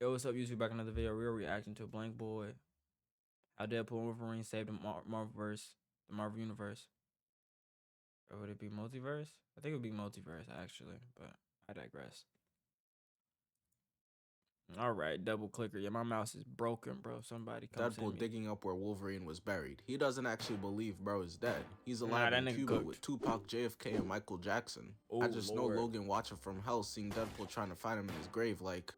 Yo, what's up, YouTube? Back in another video. We're reacting to Blank Boy. How Deadpool and Wolverine saved the Marvelverse, the Marvel Universe. Or would it be multiverse? I think it would be multiverse, actually, but I digress. Alright, double clicker. Yeah, my mouse is broken, bro. Somebody come Deadpool digging up where Wolverine was buried. He doesn't actually believe bro is dead. He's Nah, alive that in nigga Cuba cooked. with Tupac, JFK, and Michael Jackson. Oh, I just Lord. know Logan watching from hell seeing Deadpool trying to find him in his grave like,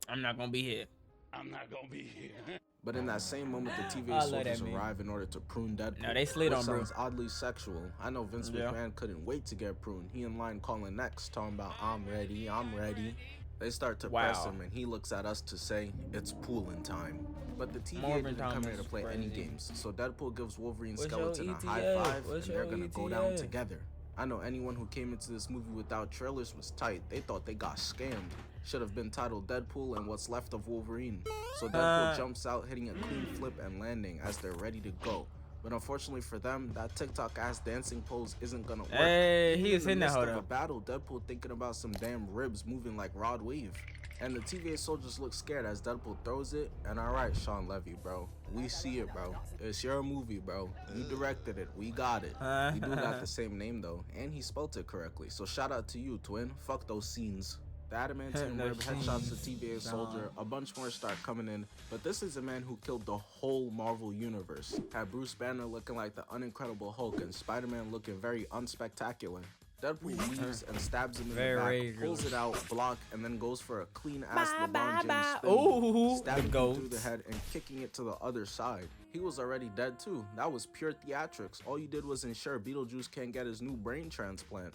I'm not gonna be here. I'm not gonna be here. But in that same moment, the TVA soldiers arrive in order to prune Deadpool. No, they slid on, bro. Sounds oddly sexual. I know Vince McMahon couldn't wait to get pruned. He in line calling next, talking about, I'm ready, I'm ready. They start to press him, and he looks at us to say, it's pooling time. But the TVA didn't come here to play any games, so Deadpool gives Wolverine's skeleton a high five, and they're gonna go down together. I know anyone who came into this movie without trailers was tight. They thought they got scammed. Should have been titled Deadpool and What's Left of Wolverine. So Deadpool jumps out, hitting a clean flip and landing as they're ready to go. But unfortunately for them, that TikTok ass dancing pose isn't gonna work. Hey, he is in the midst of a battle, Deadpool thinking about some damn ribs moving like Rod Wave. And the TVA soldiers look scared as Deadpool throws it. And alright, Sean Levy, bro. We see it, bro. It's your movie, bro. You directed it. We got it. You do got the same name, though. And he spelt it correctly. So shout out to you, twin. Fuck those scenes. The adamantium rib headshots the TVA soldier, a bunch more start coming in, but this is a man who killed the whole Marvel universe. Had Bruce Banner looking like the unincredible Hulk and Spider-Man looking very unspectacular. Deadpool weaves and stabs him in the back, pulls it out, block, and then goes for a clean-ass LeBron James spin, stabbing him through the head and kicking it to the other side. He was already dead too. That was pure theatrics. All you did was ensure Beetlejuice can't get his new brain transplant.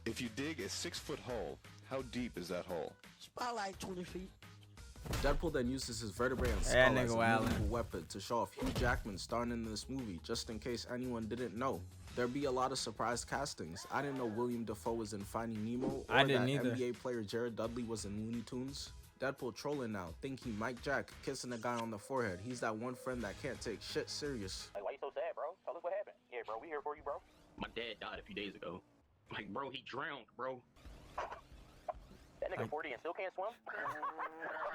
If you dig a 6-foot hole, how deep is that hole? It's about like 20 feet. Deadpool then uses his vertebrae and skull as a movable weapon to show off Hugh Jackman starring in this movie, just in case anyone didn't know. There'd be a lot of surprise castings. I didn't know William Dafoe was in Finding Nemo, or that NBA player Jared Dudley was in Looney Tunes. Deadpool trolling now, think he Mike Jack, kissing a guy on the forehead. He's that one friend that can't take shit serious. Like, why you so sad, bro? Tell us what happened. Yeah, bro, we here for you, bro. My dad died a few days ago. Like, bro, he drowned, bro. That nigga 40 and still can't swim?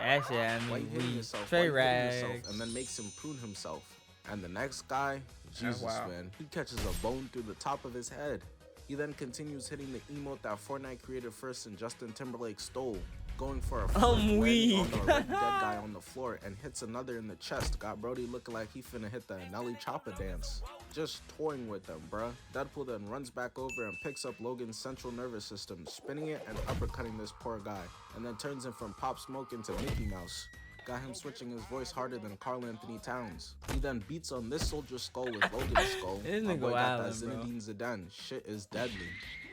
That shit, I Why you mean, hitting yourself? straight rags. And then makes him prune himself. And the next guy, Jesus, man, he catches a bone through the top of his head. He then continues hitting the emote that Fortnite created first and Justin Timberlake stole, going for a I'm weak on the already dead guy on the floor and hits another in the chest. Got Brody looking like he finna hit the Nelly Choppa dance. Just toying with them, bruh. Deadpool then runs back over and picks up Logan's central nervous system, spinning it and uppercutting this poor guy, and then turns him from Pop Smoke into Mickey Mouse. Got him switching his voice harder than Karl Anthony Towns. He then beats on this soldier's skull with Logan's skull. My boy got that Zinedine Zidane. Shit is deadly.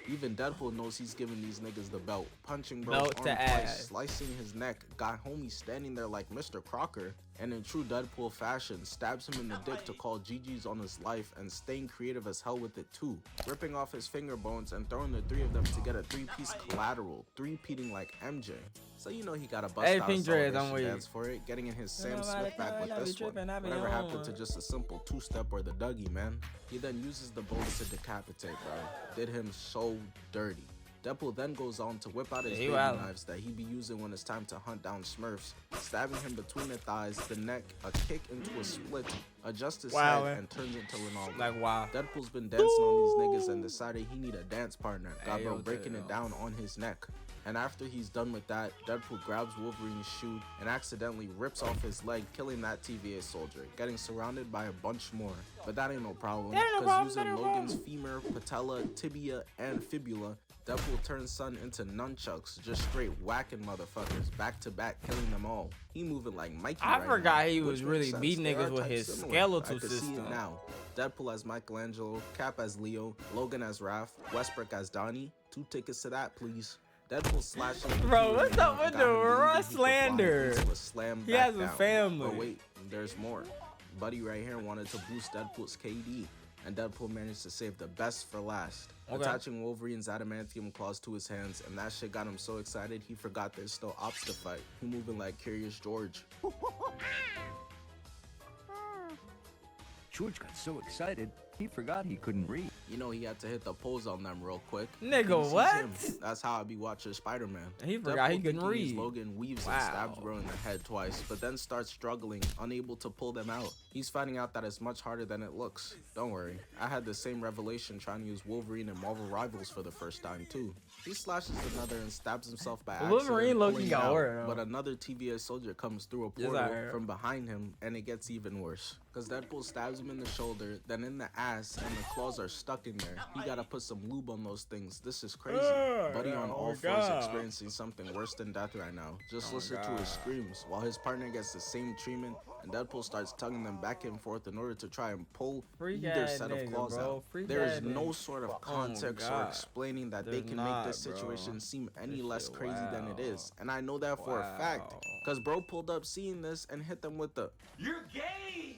Even Deadpool knows he's giving these niggas the belt. Punching bro's arm twice, slicing his neck. Got homie standing there like Mr. Crocker. And in true Deadpool fashion, stabs him in the dick to call GG's on his life and staying creative as hell with it too. Ripping off his finger bones and throwing the three of them to get a three-piece collateral. Three-peating like MJ. So you know he got a bust out celebration dance for it, getting in his Sam Smith back with this one. Whatever happened to just a simple two-step or the Dougie, man? He then uses the bullets to decapitate, bro. Did him so dirty. Deadpool then goes on to whip out his baby knives that he be using when it's time to hunt down Smurfs, stabbing him between the thighs, the neck, a kick into a split, adjusts his head, and turns into Ronaldo. Deadpool's been dancing on these niggas and decided he need a dance partner. Got bro breaking it down on his neck. And after he's done with that, Deadpool grabs Wolverine's shoe and accidentally rips off his leg, killing that TVA soldier, getting surrounded by a bunch more. But that ain't no problem, because using Logan's femur, patella, tibia, and fibula, Deadpool turns son into nunchucks, just straight whacking motherfuckers, back to back, killing them all. He moving like Mikey I forgot he was really beating niggas with his skeletal system. See it now. Deadpool as Michelangelo, Cap as Leo, Logan as Raph, Westbrook as Donnie. 2 tickets to that, please. Deadpool slashing. Bro, what's up with the raw slander? He has a family. But wait, there's more. Buddy right here wanted to boost Deadpool's KD, and Deadpool managed to save the best for last. Attaching Wolverine's adamantium claws to his hands, and that shit got him so excited he forgot there's still ops to fight. He moving like Curious George. George got so excited, He forgot he couldn't read. You know he had to hit the pose on them real quick. Nigga, He sees what? him. That's how I be watching Spider-Man. He forgot he Deadpool couldn't thinking he's read. Logan weaves Wow. and stabs bro in the head twice, but then starts struggling, unable to pull them out. He's finding out that it's much harder than it looks. Don't worry, I had the same revelation trying to use Wolverine in Marvel Rivals for the first time too. He slashes another and stabs himself by accident, Wolverine low-key pulling it got out, worse, though. but another TVA soldier comes through a Yes, portal I heard. from behind him, and it gets even worse. Cause Deadpool stabs him in the shoulder, then in the ass, and the claws are stuck in there. He gotta put some lube on those things. This is crazy. Buddy on all fours experiencing something worse than death right now. Just listen to his screams while his partner gets the same treatment, and Deadpool starts tugging them back and forth in order to try and pull Freak either ass set nigga, of claws bro. out. Freak There is ass no nigga. sort of Oh, context or God. explaining that they There's can make this not, bro. situation seem any This less shit crazy than it is. wow. And I know that for a fact. Wow. Cause bro pulled up seeing this and hit them with the You're gay!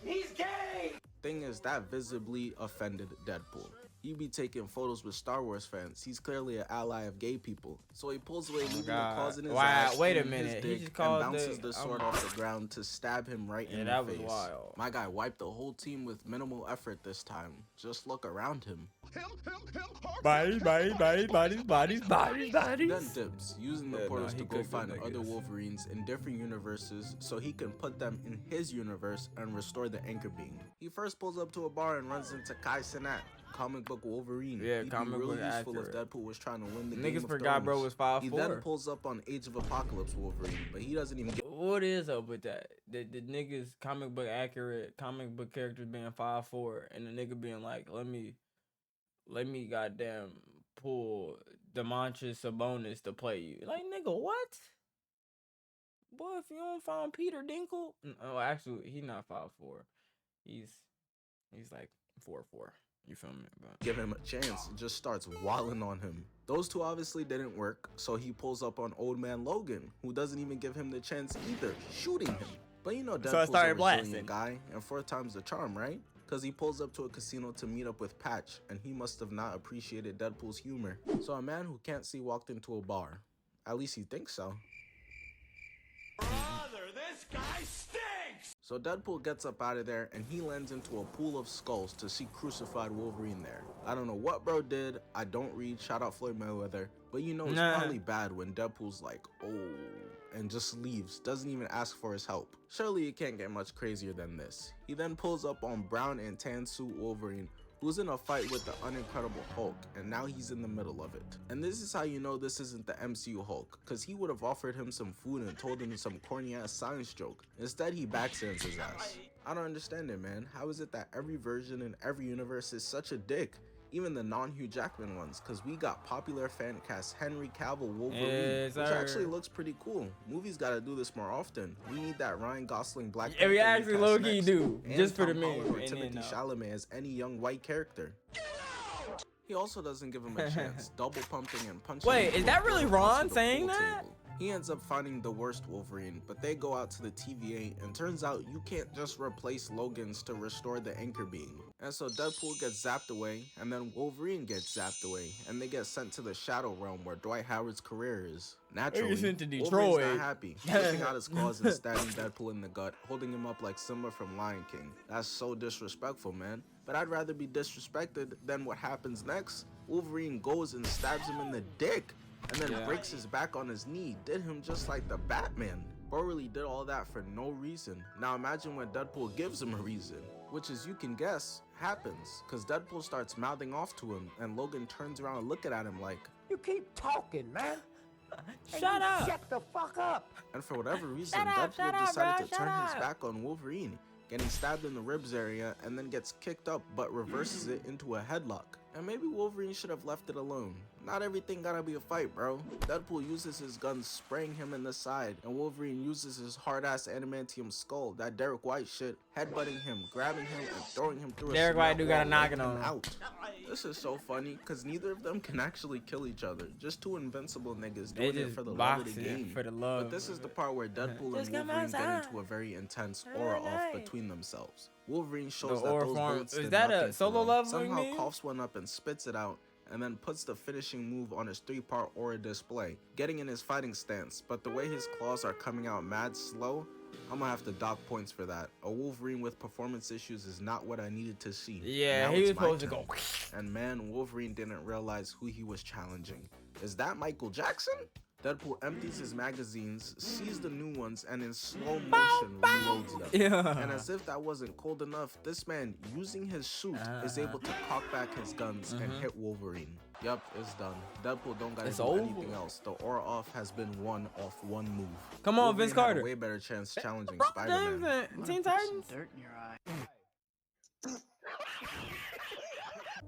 He's gay! thing is that visibly offended Deadpool. He be taking photos with Star Wars fans. He's clearly an ally of gay people. So he pulls away, leaving the God. claws in his Wow, ass wait a and in his minute. He dick, just called and bounces the- the sword off the ground to stab him right in the that was face. wild. My guy wiped the whole team with minimal effort this time. Just look around him. Bodies. He then dips, using the Yeah, portals nah, to he go cooked them find other niggas. Wolverines in different universes so he can put them in his universe and restore the anchor beam. He first pulls up to a bar and runs into Kai Cenat, comic book Wolverine. Yeah, He'd comic be really book useful accurate. if Deadpool was trying to win the Niggas Game of forgot bro Thrones. was 5'4". He then pulls up on Age of Apocalypse Wolverine, but he doesn't even get What is up with that? The niggas comic book accurate comic book characters being 5'4", and the nigga being like, let me goddamn pull Demontis Sabonis to play you. Like, nigga, what? Boy, if you don't find Peter Dinkle, oh, actually, he not 5'4". He's like 4'4". You feel me? But give him a chance. It just starts walling on him. Those two obviously didn't work, so he pulls up on Old Man Logan, who doesn't even give him the chance either, shooting him. But you know So I Deadpool's a started resilient blasting. guy, and fourth time's the charm, right? Because he pulls up to a casino to meet up with Patch, and he must have not appreciated Deadpool's humor. So a man who can't see walked into a bar. At least he thinks so. Brother, this guy stinks! So Deadpool gets up out of there and he lands into a pool of skulls to see crucified Wolverine there. I don't know what bro did, I don't read, shout out Floyd Mayweather, but you know it's Nah. probably bad when Deadpool's like, oh, and just leaves, doesn't even ask for his help. Surely it can't get much crazier than this. He then pulls up on brown and tan suit Wolverine, who's in a fight with the unincredible Hulk, and now he's in the middle of it. And this is how you know this isn't the MCU Hulk, cause he would have offered him some food and told him some corny ass science joke. Instead he backstands his ass. I don't understand it, man. How is it that every version in every universe is such a dick? Even the non-Hugh Jackman ones, cause we got popular fan cast Henry Cavill Wolverine, Yes, which sir. actually looks pretty cool. Movies gotta do this more often. We need that Ryan Gosling Black Yeah, we Panther actually recast low-key next. do, And just for the Tom meme, Holland or and then, Timothy Chalamet as any young white character. He also doesn't give him a chance, double pumping and punching. Wait, him is that through a really portal Ron to the saying pool that? table. He ends up finding the worst Wolverine, but they go out to the TVA and turns out you can't just replace Logan's to restore the anchor beam. And so Deadpool gets zapped away, and then Wolverine gets zapped away, and they get sent to the Shadow Realm where Dwight Howard's career is. Naturally, sent to Wolverine's Detroit. not happy, whipping out his claws and stabbing Deadpool in the gut, holding him up like Simba from Lion King. That's so disrespectful, man. But I'd rather be disrespected than what happens next. Wolverine goes and stabs him in the dick, and then breaks his back on his knee. Did him just like the Batman. Bro really did all that for no reason. Now imagine when Deadpool gives him a reason, which as you can guess, happens. Cause Deadpool starts mouthing off to him, and Logan turns around looking at him like, You keep talking, man. Shut up. Shut the fuck up. and for whatever reason, Shut up, Deadpool decided bro, to shut turn his up. back on Wolverine, getting stabbed in the ribs area and then gets kicked up but reverses it into a headlock. And maybe Wolverine should have left it alone. Not everything gotta be a fight, bro. Deadpool uses his gun spraying him in the side, and Wolverine uses his hard-ass adamantium skull, that Derek White shit, headbutting him, grabbing him, and throwing him through Derek a White cement do got a wall, knocking letting on him him. out. This is so funny, cause neither of them can actually kill each other. Just two invincible niggas They doing it just for the love of the boxing game. for the love. But this is the part where Deadpool Just and come Wolverine get outside. into a very intense aura off between themselves. Wolverine shows The that aura those form- bullets is did that a nothing for solo him. leveling Somehow meme? coughs one up and spits it out, and then puts the finishing move on his 3-part aura display, getting in his fighting stance, but the way his claws are coming out mad slow, I'm gonna have to dock points for that. A Wolverine with performance issues is not what I needed to see. Yeah, Now he it's was my supposed to turn. go. And man, Wolverine didn't realize who he was challenging. Is that Michael Jackson? Deadpool empties his magazines, sees the new ones, and in slow motion reloads them. Yeah. And as if that wasn't cold enough, this man, using his suit, is able to cock back his guns and hit Wolverine. Yup, it's done. Deadpool don't gotta It's do over. anything else. The aura off has been won off one move. Come on, Wolverine Vince had a Carter. way better chance challenging James Spider-Man. and Teen Titans. Dirt in your eye.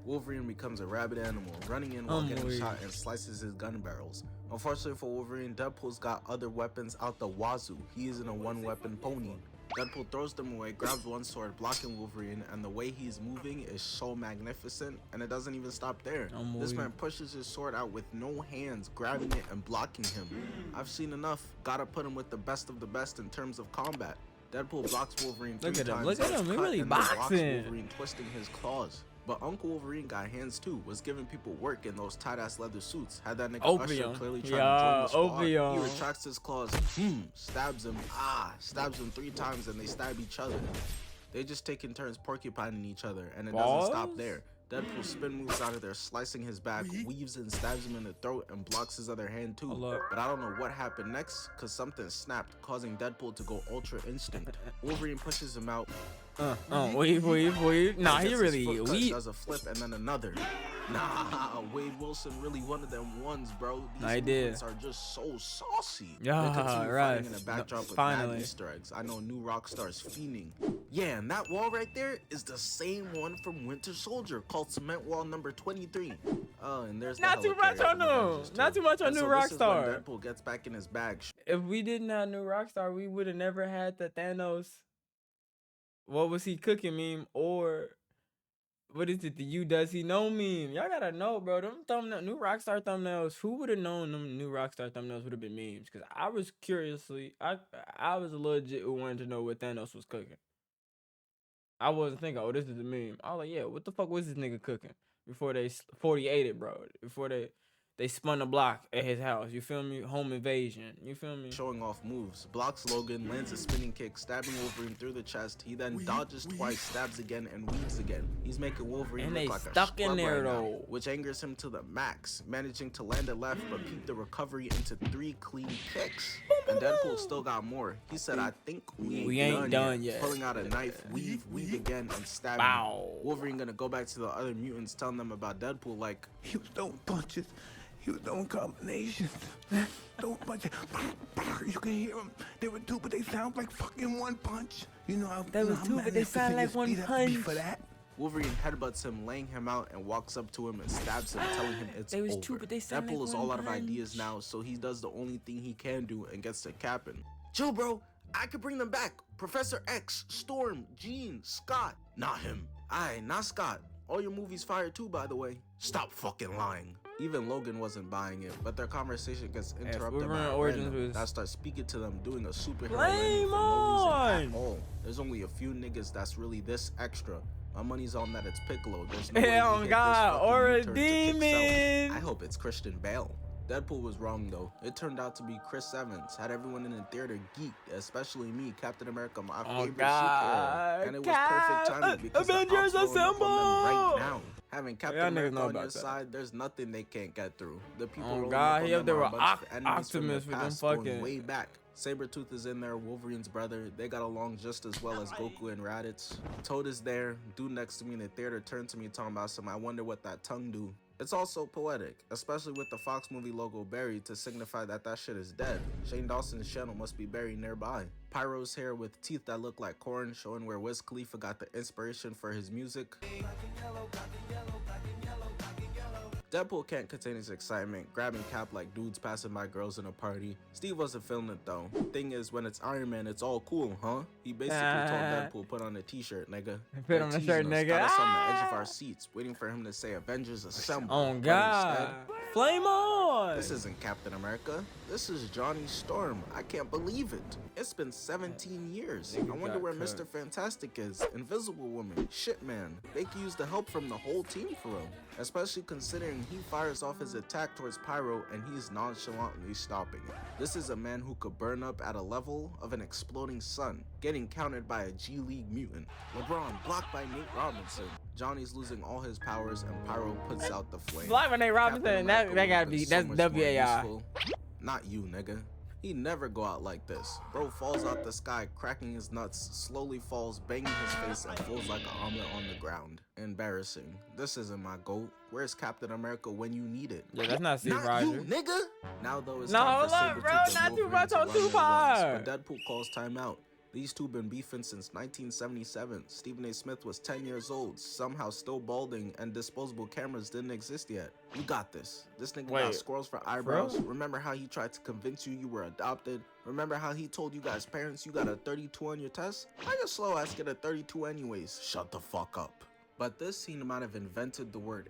Wolverine becomes a rabid animal, running in while getting weak. shot and slices his gun barrels. Unfortunately for Wolverine, Deadpool's got other weapons out the wazoo. He isn't a one-weapon pony. Deadpool throws them away, grabs one sword, blocking Wolverine, and the way he's moving is so magnificent, and it doesn't even stop there. This man pushes his sword out with no hands, grabbing it and blocking him. I've seen enough. Gotta put him with the best of the best in terms of combat. Deadpool blocks Wolverine three Look at him, times, look at gets him, he cut, really and then blocks boxing. Wolverine, twisting his claws. But Uncle Wolverine got hands too, was giving people work in those tight-ass leather suits. Had that nigga Opium. Usher clearly trying Yeah, to join the squad. opium. He retracts his claws, stabs him, stabs him 3 times, and they stab each other. They just taking turns porcupining each other, and it doesn't stop there. Deadpool spin moves out of there, slicing his back, weaves and stabs him in the throat, and blocks his other hand too. But I don't know what happened next, cause something snapped, causing Deadpool to go Ultra Instinct. Wolverine pushes him out. Weave. Nah, he Gets his really foot cut, weak. does a flip and then another. Nah, Wade Wilson really one of them ones, bro. These I did. movements are just so saucy. Yeah, They continue right. fighting in a backdrop with Finally. mad Easter eggs. I know new rock stars fiending. Yeah, and that wall right there is the same one from Winter Soldier, called Cement Wall number 23. Oh, and there's the Not too much helicarrier on from them. Avengers Not too. too much on And New so this is when Rockstar. Deadpool gets back in his bag. If we didn't have New Rockstar, we would have never had the Thanos. What was he cooking meme, or what is it? The you does he know meme? Y'all gotta know, bro. Them thumbnail, New Rockstar thumbnails. Who would have known them New Rockstar thumbnails would have been memes? Because I was I was legit who wanted to know what Thanos was cooking. I wasn't thinking, oh, this is a meme. I was like, yeah, what the fuck was this nigga cooking before they 48 it, bro? Before they spun the block at his house. You feel me? Home invasion. You feel me? Showing off moves, blocks Logan, lands a spinning kick, stabbing Wolverine through the chest. He then dodges twice, stabs again, and weaves again. He's making Wolverine And look they like a stuck in scrub there, right now, though. which angers him to the max, managing to land a left but peep the recovery into 3 clean kicks. And Deadpool still got more. He said, I think we ain't done yet. Pulling out a knife, weave again, and stabbing. Wow. Wolverine gonna go back to the other mutants, telling them about Deadpool like, He was throwing punches. He was throwing combinations. Throwing punches. You can hear them. They were 2, but they sound like fucking 1 punch. You know how They were 2, but they sound like 1 punch. For that. Wolverine headbutts him, laying him out, and walks up to him and stabs him, telling him it's They was over. 2, but they sound Deadpool like is all 1 out of punch. ideas now, so he does the only thing he can do and gets to capping. Chill, bro. I could bring them back. Professor X, Storm, Jean, Scott. Not him. Aye, not Scott. All your movies fire too, by the way. Stop fucking lying. Even Logan wasn't buying it, but their conversation gets interrupted by Wolverine a Origins random was- that starts speaking to them, doing a superhero Flame landing for no reason on! at all. There's only a few niggas that's really this extra. My money's on that it's Piccolo. There's no way Hell he hit this God, fucking or a U-turn to kick Cell. demon. I hope it's Christian Bale. Deadpool was wrong though. It turned out to be Chris Evans. Had everyone in the theater geeked, especially me, Captain America, my favorite superhero. And it was perfect timing because the Avengers ops rolling up on them right assemble! now. Having Captain Y'all niggas America know on about your that. side, there's nothing they can't get through. The people Oh rolling God, up on he up them there are a with bunch of enemies from the Optimus with them past, going fucking- way back. Sabretooth is in there, Wolverine's brother. They got along just as well as Goku and Raditz. Toad is there. Dude next to me in the theater turned to me talking about some, I wonder what that tongue do. It's also poetic, especially with the Fox movie logo buried to signify that that shit is dead. Shane Dawson's channel must be buried nearby. Pyro's hair with teeth that look like corn, showing where Wiz Khalifa got the inspiration for his music. Deadpool can't contain his excitement, grabbing Cap like dudes passing by girls in a party. Steve wasn't feeling it though. Thing is, when it's Iron Man, it's all cool, huh? He basically told Deadpool, put on a t-shirt, nigga. Put on a shirt, nigga. Got us on the edge of our seats, waiting for him to say Avengers Assemble. Oh But God, instead, flame on! this isn't Captain America. This is Johnny Storm. I can't believe it. It's been 17 years. Nigga I wonder got where cooked. Mr. Fantastic is. Invisible Woman. Shit, man. They could use the help from the whole team for real. Especially considering he fires off his attack towards Pyro and he's nonchalantly stopping it. This is a man who could burn up at a level of an exploding sun, getting countered by a G League mutant. LeBron blocked by Nate Robinson. Johnny's losing all his powers and Pyro puts out the flame. Block by Nate Robinson. Captain That America gotta would've be been so that's much more WAI. useful. Not you, nigga. He never go out like this. Bro falls out the sky, cracking his nuts, slowly falls, banging his face, and flows like an omelet on the ground. Embarrassing. This isn't my GOAT. Where's Captain America when you need it? Yeah, that's not Steve Not Rogers. you, nigga! Now though it's No, time for hold up, bro, Sabretooth and not too Wolverine much to on run their Tupac. runs, but Deadpool calls timeout. These two been beefing since 1977. Stephen A. Smith was 10 years old, somehow still balding, and disposable cameras didn't exist yet. You got this. This nigga got Wait, squirrels for eyebrows. real? Remember how he tried to convince you were adopted? Remember how he told you guys parents you got a 32 on your test? How your slow ass get a 32 anyways? Shut the fuck up. But this scene might have invented the word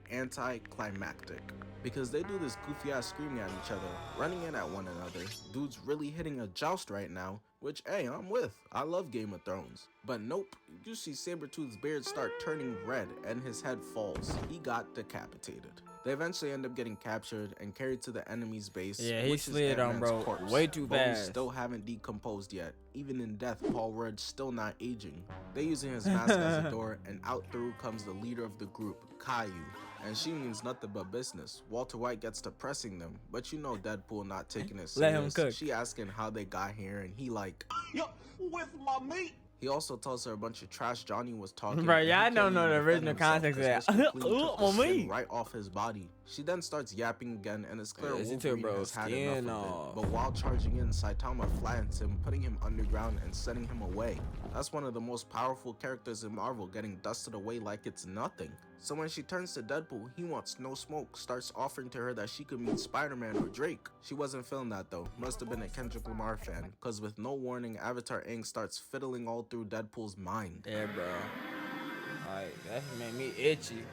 anticlimactic, because they do this goofy ass screaming at each other, running in at one another. Dude's really hitting a joust right now, which hey, I'm with. I love Game of Thrones. But nope, you see Sabretooth's beard start turning red and his head falls. He got decapitated. They eventually end up getting captured and carried to the enemy's base. Yeah, he which is slid on, Ant-Man's bro, corpse. way too Bones fast. still haven't decomposed yet. Even in death, Paul Rudd's still not aging. They using his mask as a door, and out through comes the leader of the group, Caillou. And she means nothing but business. Walter White gets to pressing them, but you know Deadpool not taking it serious. Let him cook. She asking how they got here, and he like, Yo, where's my meat? he also tells her a bunch of trash Johnny was talking. Bro, and he y'all can't don't know even the defend original himself context of 'cause that. this completely took the On skin me. right off his body. She then starts yapping again, and it's clear Yeah, she took Wolverine bro's has had skin enough of off. it. But while charging in, Saitama flattens him, putting him underground and sending him away. That's one of the most powerful characters in Marvel, getting dusted away like it's nothing. So when she turns to Deadpool, he wants no smoke, starts offering to her that she could meet Spider-Man or Drake. She wasn't feeling that though, must have been a Kendrick Lamar fan, cause with no warning, Avatar Inc. starts fiddling all through Deadpool's mind. Yeah, bro. Like, that made me itchy.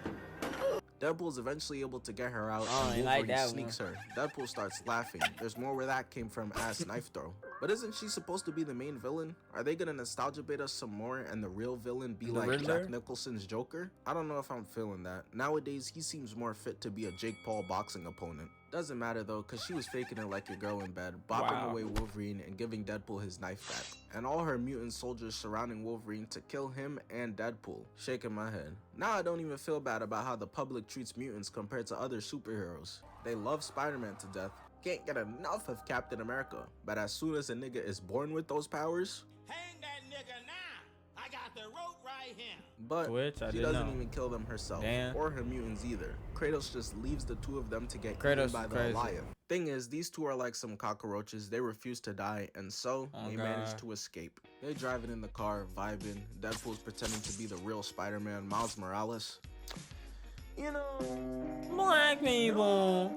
Deadpool's eventually able to get her out, Oh, I and like Wolverine that sneaks her. Deadpool starts laughing. There's more where that came from, ass knife throw. But isn't she supposed to be the main villain? Are they gonna nostalgia bait us some more and the real villain be The like Riddler? Jack Nicholson's Joker? I don't know if I'm feeling that. Nowadays, he seems more fit to be a Jake Paul boxing opponent. Doesn't matter though, cause she was faking it like a girl in bed, bopping Wow. away Wolverine and giving Deadpool his knife back. And all her mutant soldiers surrounding Wolverine to kill him and Deadpool. Shaking my head. Now I don't even feel bad about how the public treats mutants compared to other superheroes. They love Spider-Man to death, can't get enough of Captain America, but as soon as a nigga is born with those powers, Hang that nigga now. I got the rope right here. but Which I she didn't doesn't know. even kill them herself, Damn. or her mutants either. Kratos just leaves the two of them to get Kratos eaten by is the crazy. Goliath. Thing is, these two are like some cockroaches. They refuse to die, and so Oh, they God. manage to escape. They driving in the car, vibing. Deadpool's pretending to be the real Spider-Man, Miles Morales. You know, Black people.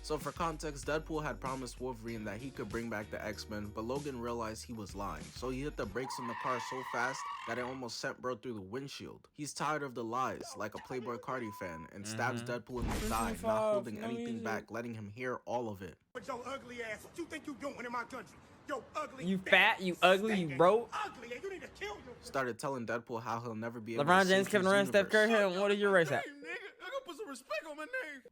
So for context, Deadpool had promised Wolverine that he could bring back the X-Men, but Logan realized he was lying. So he hit the brakes on the car so fast that it almost sent bro through the windshield. He's tired of the lies, like a Playboy Cardi fan, and stabs Deadpool in the thigh, not holding no anything music. back, letting him hear all of it. But your ugly ass, what you think you doing in my country? Yo, ugly. You fat, you ugly, you broke. Ugly, and you need to kill yourself. Started telling Deadpool how he'll never be able LeBron to James, save Kevin his Durant, Steph Curry. universe. What is your race at?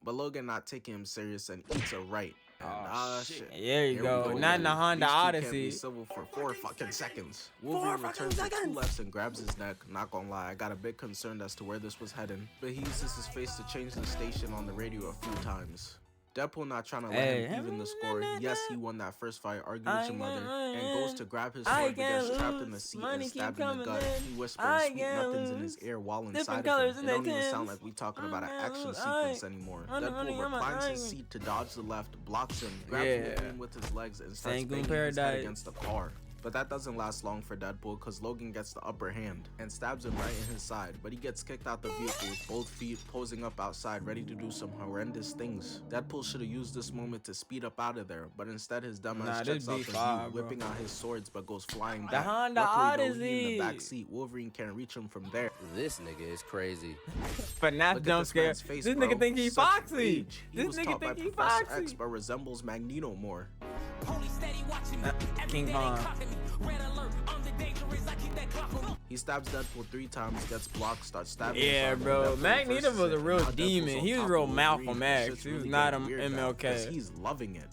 But Logan not taking him serious and eats a right. And shit. There Here you we go. Not in the again. Honda These two can't be Odyssey. civil for 4 fucking seconds. Wolverine returns with 2 lefts and grabs his neck. Not gonna lie, I got a bit concerned as to where this was heading, but he uses his face to change the station on the radio a few times. Deadpool not trying to let him even the score. Yes, he won that first fight, arguing with your mother, and goes to grab his sword, but gets trapped in the seat and stabbed in the gut. He whispers sweet nothings in his ear while inside of him. It don't even sound like we talking about an action sequence anymore. Deadpool reclines his seat to dodge the left, blocks him, grabs Wolverine with his legs, and starts Sanguine banging his head Paradise. against the car. But that doesn't last long for Deadpool because Logan gets the upper hand and stabs him right in his side, but he gets kicked out the vehicle with both feet posing up outside ready to do some horrendous things. Deadpool should have used this moment to speed up out of there, but instead his dumbass Nah, this checks out the B5, view, bro. whipping out his swords but goes flying The back. Honda Luckily, though, he in the Odyssey. back seat, Wolverine can't reach him from there. This nigga is crazy. But not Look at jump this scare. man's face, This bro. nigga think he Such Foxy. rage. He This was nigga taught by think he Professor Foxy. X, but resembles Magneto more. King Kong. He stabs Deadpool 3 times, gets blocked, starts stabbing. Yeah, him, bro. Deadpool Magneto reverses was a it, real and now Deadpool's demon. on He was top real of Malcolm Wolverine. X. Shit's He was really not getting a weird now, 'cause MLK. he's loving it.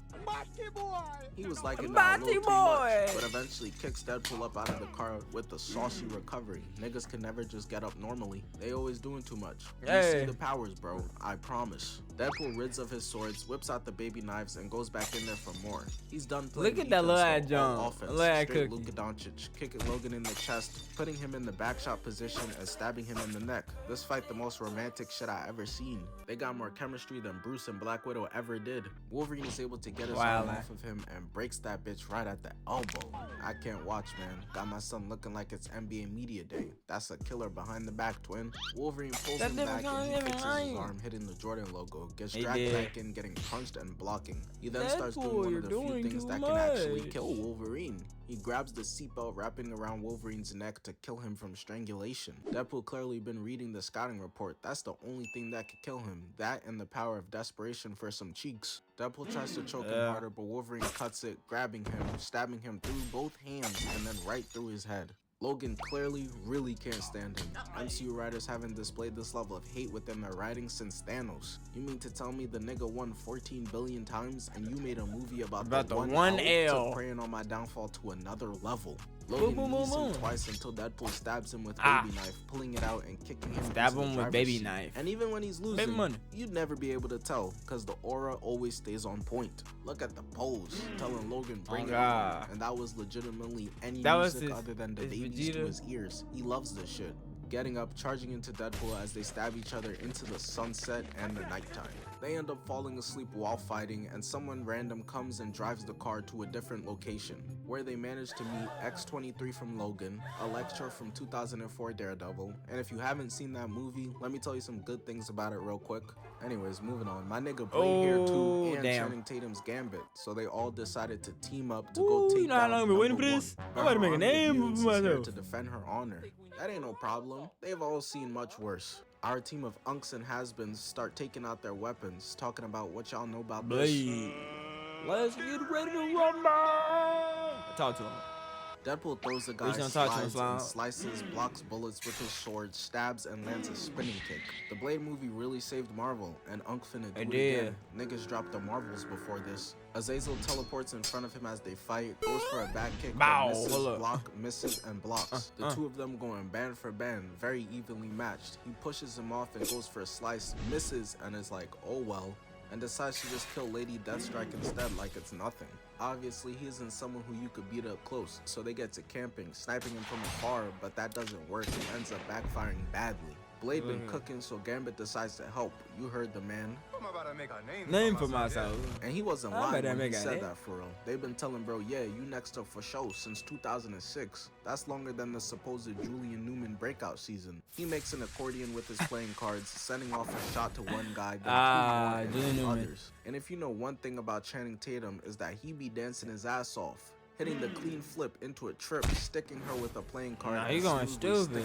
He was like it now a Batty little too boy. much, but eventually kicks Deadpool up out of the car with the saucy recovery. Niggas can never just get up normally. They always doing too much. You Hey. see the powers, bro. I promise. Deadpool rids of his swords, whips out the baby knives, and goes back in there for more. He's done playing Look at that defense, little though, ass all jump. offense. Little ass Straight cookie. Luka Doncic, kicking Logan in the chest, putting him in the back shot position, and stabbing him in the neck. This fight the most romantic shit I ever seen. They got more chemistry than Bruce and Black Widow ever did. Wolverine is able to get his arm off of him and breaks that bitch right at the elbow. I can't watch, man. Got my son looking like it's NBA Media Day. That's a killer behind the back, twin. Wolverine pulls him back and he fixes his arm, hitting the Jordan logo. Gets dragged back in, getting punched and blocking. He then starts doing one of the few things that can actually kill Wolverine. He grabs the seatbelt wrapping around Wolverine's neck to kill him from strangulation. Deadpool clearly been reading the scouting report. That's the only thing that could kill him. That and the power of desperation for some cheeks. Deadpool tries to choke him harder, but Wolverine cuts it, grabbing him, stabbing him through both hands, and then right through his head. Logan clearly really can't stand him. MCU writers haven't displayed this level of hate within their writing since Thanos. You mean to tell me the nigga won 14 billion times and you made a movie about the one L? Took preying on my downfall to another level. Logan knees him twice until Deadpool stabs him with baby knife, pulling it out and kicking him Stab into the him with driver's baby seat. knife. And even when he's losing, you'd never be able to tell because the aura always stays on point. Look at the pose, telling Logan bring it on, and that was legitimately any music other than the babies to his ears. He loves this shit. Getting up, charging into Deadpool as they stab each other into the sunset and the nighttime. They end up falling asleep while fighting, and someone random comes and drives the car to a different location, where they manage to meet X-23 from Logan, Elektra from 2004 Daredevil, and if you haven't seen that movie, let me tell you some good things about it real quick. Anyways, moving on. My nigga played here too, and Channing Tatum's Gambit, so they all decided to team up to go take down number one. I'm about to make a name for myself to defend her honor. That ain't no problem. They've all seen much worse. Our team of unks and has-beens start taking out their weapons, talking about what y'all know about this. Let's get ready to rumble. Talk to him. Deadpool throws the guy, slides and slices, blocks bullets with his sword, stabs, and lands a spinning kick. The Blade movie really saved Marvel, and Unk finna do it again. Niggas dropped the Marvels before this. Azazel teleports in front of him as they fight, goes for a back kick, but misses, misses, and blocks. The two of them going band for band, very evenly matched. He pushes him off and goes for a slice, misses, and is like, oh well, and decides to just kill Lady Deathstrike instead like it's nothing. Obviously, he isn't someone who you could beat up close, so they get to camping, sniping him from afar, but that doesn't work and ends up backfiring badly. Blade been cooking, so Gambit decides to help. You heard the man. I'm about to make a name for myself. And he wasn't lying when he said that, for real. They've been telling bro, yeah, you next up for show since 2006. That's longer than the supposed Julian Newman breakout season. He makes an accordion with his playing cards, sending off a shot to one guy, then two more others. And if you know one thing about Channing Tatum is that he be dancing his ass off, hitting the clean flip into a trip, sticking her with a playing card, and sticking 3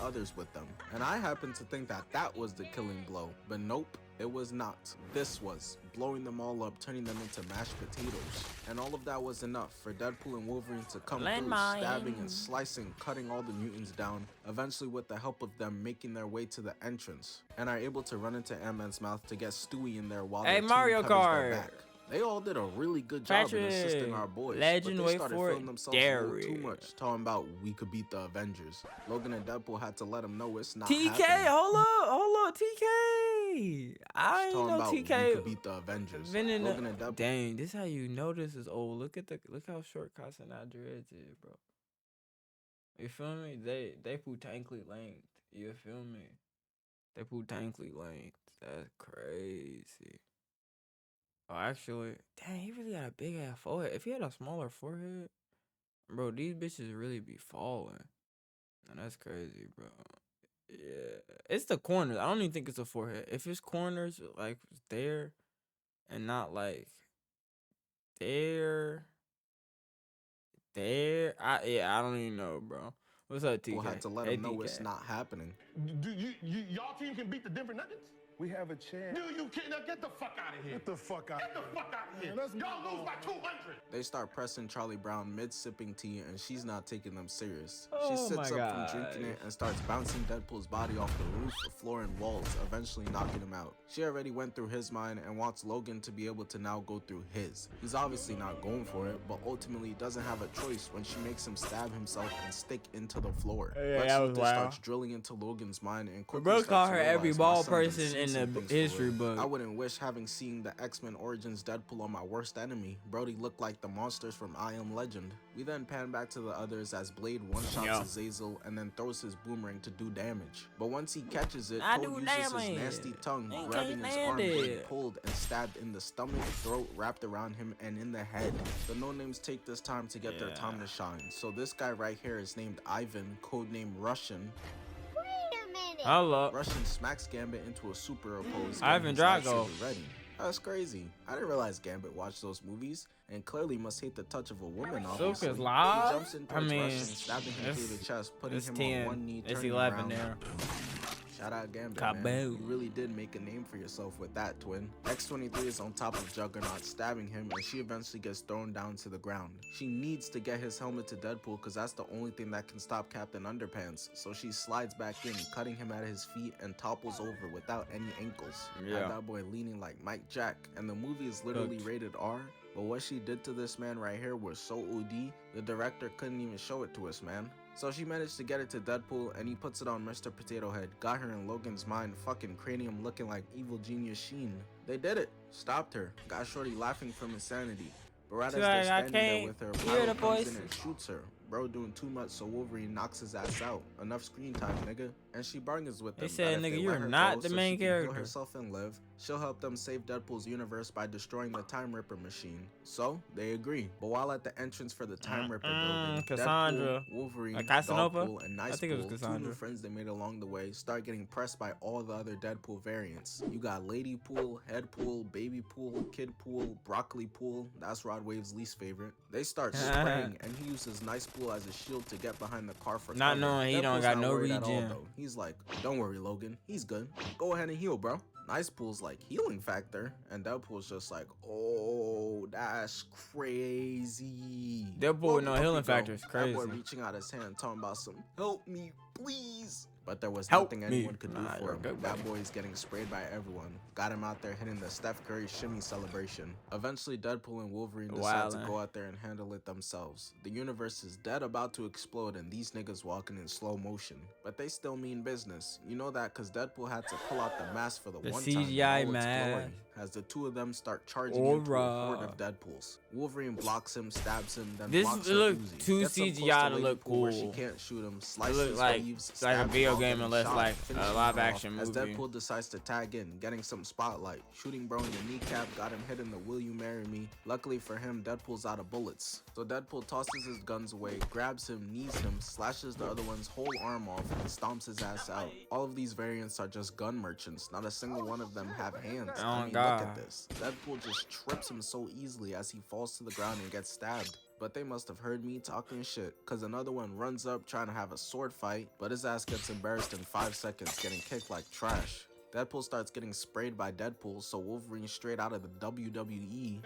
others with them. And I happen to think that that was the killing blow, but nope, it was not. This was, blowing them all up, turning them into mashed potatoes. And all of that was enough for Deadpool and Wolverine to come through, stabbing and slicing, cutting all the mutants down, eventually with the help of them making their way to the entrance, and are able to run into Ant-Man's mouth to get Stewie in there while their team covers their back. They all did a really good job in assisting our boys, but they started feeling themselves a little too much, talking about we could beat the Avengers. Logan and Deadpool had to let them know it's not happening. Hold up, TK. I ain't know TK. We could beat the Avengers. Logan and Deadpool. Dang, this how you know this is old. Look how short Casa Dreads is, bro. You feel me? They put tankly length. You feel me? They put tankly length. That's crazy. Oh, actually, dang, he really got a big ass forehead. If he had a smaller forehead, Bro, these bitches really be falling. And that's crazy, bro. Yeah. It's the corners. I don't even think it's a forehead. If it's corners, like, there and not, like, there, I don't even know, bro. What's up, We'll TK? had to let Hey, him know it's TK. not happening. Do y'all team can beat the Denver Nuggets? We have a chance. Do you can now get the fuck out of here. Get the fuck out. Get the fuck out of here. Man, let's Y'all move lose on. by 200. They start pressing Charlie Brown mid-sipping tea, and she's not taking them serious. Oh She sits my up from drinking it and starts bouncing Deadpool's body off the roof, the floor, and walls, eventually knocking him out. She already went through his mind and wants Logan to be able to now go through his. He's obviously not going for it, but ultimately doesn't have a choice when she makes him stab himself and stick into the floor. Yeah, Lex that was Luthor wild. starts drilling into Logan's mind and quickly Bro starts call to her every realize my ball son has person seen in some the things for history real. book. I wouldn't wish having seen the X-Men Origins Deadpool on my worst enemy. Brody looked like the monsters from I Am Legend. We then pan back to the others as Blade one-shots Azazel and then throws his boomerang to do damage. But once he catches it, I Toad do uses his damage. nasty tongue, He grabbing can't his land arm, getting it. pulled and stabbed in the stomach, throat, wrapped around him, and in the head. The no-names take this time to get their time to shine. So this guy right here is named Ivan, codenamed Russian. Hello. Russian smacks Gambit into a super oppose. Ivan getting his Drago. lightsaber ready. That's crazy. I didn't realize Gambit watched those movies and clearly must hate the touch of a woman. Obviously, Silk is live? he jumps in I towards mean, Russian, stabbing him through the chest, putting It's him 10. on one knee, It's turning 11 around. there. Shout out Gambit, Kaboom. man. You really did make a name for yourself with that, twin. X-23 is on top of Juggernaut, stabbing him, and she eventually gets thrown down to the ground. She needs to get his helmet to Deadpool because that's the only thing that can stop Captain Underpants. So she slides back in, cutting him at his feet and topples over without any ankles. Yeah. Had that boy leaning like Mike Jack. And the movie is literally Cooked. rated R. But what she did to this man right here was so OD, the director couldn't even show it to us, man. So she managed to get it to Deadpool, and he puts it on Mr. Potato Head. Got her in Logan's mind, fucking cranium looking like evil genius Sheen. They did it. Stopped her. Got Shorty laughing from insanity. But right as She's they're like, I standing there can't with her, hear the Pyro comes in voices. and shoots her. Bro doing too much, so Wolverine knocks his ass out. Enough screen time, nigga. And she bargains with They them. said, that if nigga, they you're let her not go the so main she can heal character. herself and live, she'll help them save Deadpool's universe by destroying the Time Ripper machine. So they agree. But while at the entrance for the Time Ripper building, Cassandra. Deadpool, Wolverine, Casanova? Dogpool, and I think it was Nicepool, two Cassandra. new friends they made along the way, start getting pressed by all the other Deadpool variants. You got Lady Pool, Head Pool, Baby Pool, Kid Pool, Broccoli Pool. That's Rod Wave's least favorite. They start spraying, and he uses Nice Pool as a shield to get behind the car for Not cover. knowing he don't Deadpool's got not no worried at all, regen. though. He's like, don't worry, Logan. He's good. Go ahead and heal, bro. Nice Pool's like, healing factor. And Deadpool's just like, oh, that's crazy. Deadpool with no Up healing you go. factor is That crazy. boy reaching out his hand, talking about some, help me, please. But there was Help nothing me. anyone could do Nah, for you're him. good, That buddy. boy is getting sprayed by everyone. Got him out there hitting the Steph Curry shimmy celebration. Eventually, Deadpool and Wolverine decide to Wildin'. go out there and handle it themselves. The universe is dead about to explode and these niggas walking in slow motion. But they still mean business. You know that because Deadpool had to pull out the mask for the one time in CGI all its mask. glory, as the two of them start charging into a horde Aura. of Deadpools. Wolverine blocks him, stabs him, then This blocks her look Uzi. too Gets up close CGI to Lady look Pool where she cool. can't shoot him, It slices, look like weaves, it's like a stabs video while game getting unless shot, like finishing a live her off. action As movie. Deadpool decides to tag in, getting some spotlight, shooting bro in the kneecap, got him hit in the will you marry me. Luckily for him, Deadpool's out of bullets. So Deadpool tosses his guns away, grabs him, knees him, slashes the other one's whole arm off, and stomps his ass out. All of these variants are just gun merchants. Not a single one of them have hands. Oh, I mean, God. look at this. Deadpool just trips him so easily as he falls to the ground and gets stabbed. But they must have heard me talking shit, cause another one runs up trying to have a sword fight, but his ass gets embarrassed in 5 seconds, getting kicked like trash. Deadpool starts getting sprayed by Deadpool, so Wolverine straight out of the WWE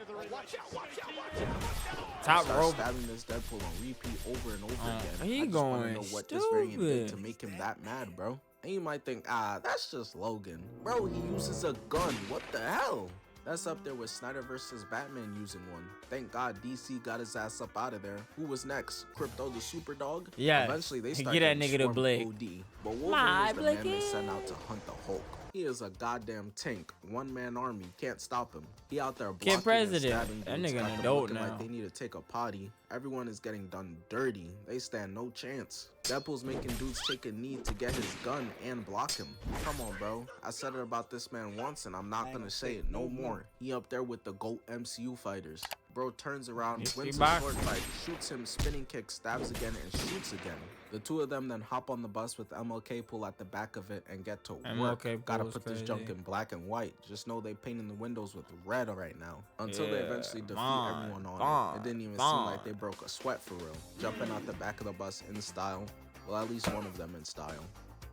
Top starts rope. stabbing this Deadpool on repeat over and over again. he I just wanna going know what this variant did to stupid. make him that mad, bro. And you might think, that's just Logan. Bro, he uses a gun. What the hell? That's up there with Snyder versus Batman using one. Thank God DC got his ass up out of there. Who was next? Crypto the super dog? Yes. Eventually they start Get that getting nigga to swarmed Blick. OD. But Wolverine My is the man they Blicky. sent out to hunt the Hulk. He is a goddamn tank. One-man army. Can't stop him. He out there blocking and President. stabbing That dudes, nigga got an them adult looking now. like they need to take a potty. Everyone is getting done dirty. They stand no chance. Deadpool's making dudes take a knee to get his gun and block him. Come on, bro. I said it about this man once and I'm not gonna say it no more. He up there with the GOAT MCU fighters. Bro turns around, He wins a boxing. sword fight, shoots him, spinning kick, stabs again, and shoots again. The two of them then hop on the bus with MLK Pool at the back of it and get to work. MLK Gotta Pool is put this junk crazy. in black and white. Just know they painting the windows with red right now. Until they Yeah, eventually defeat fine, everyone on it. fine, It didn't even seem like fine. they broke a sweat for real. Jumping out the back of the bus in style. Well, at least one of them in style.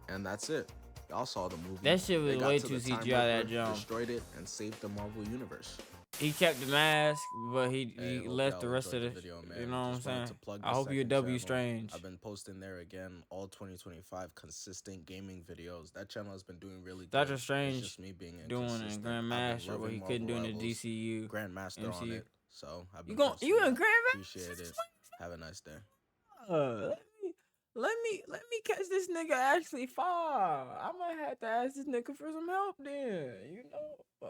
And that's it. Y'all saw the movie. That shit was They got way to too the Time CGI, that Ripper, jump. destroyed it, and saved the Marvel Universe. He kept the mask, but he Hey, hope left the y'all rest of enjoyed the video, man. you know what I'm Just wanted saying? to plug I the hope you a second W channel. Strange. I've been posting there again all 2025 consistent gaming videos. That channel has been doing really good. Doctor Strange It's just me being doing in inconsistent. I've been Grandmaster what loving he couldn't do in the Marvel Rivals, DCU. Grandmaster on MCU. it. So I've You been gon' posting you in that. Grandmaster? Appreciate it. Have a nice day. Let me catch this nigga actually fall. I might have to ask this nigga for some help then. You know,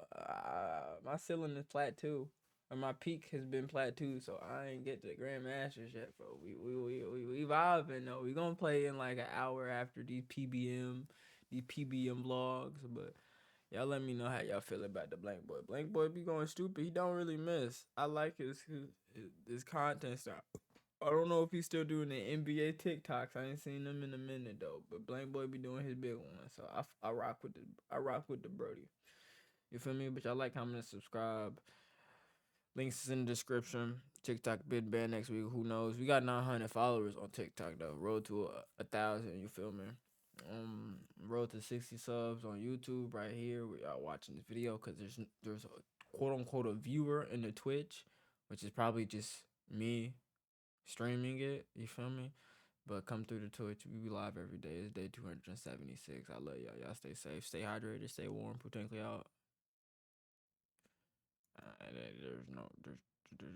my ceiling is plateau, or my peak has been plateaued, so I ain't get to Grandmasters yet, bro. We vibing though. We gonna play in like an hour after these PBM vlogs, but y'all let me know how y'all feel about the Blank Boy. Blank Boy be going stupid. He don't really miss. I like his content style. I don't know if he's still doing the NBA TikToks. I ain't seen them in a minute though. But Blank Boy be doing his big one, so I rock with the Brody. You feel me? But y'all like, comment, and subscribe. Links is in the description. TikTok bid ban next week. Who knows? We got 900 followers on TikTok though. Road to 1,000. You feel me? Road to 60 subs on YouTube right here. We are watching this video because there's a quote unquote a viewer in the Twitch, which is probably just me streaming it, you feel me? But come through the Twitch. We be live every day. It's day 276. I love y'all. Y'all stay safe, stay hydrated, stay warm. Potentially out. There's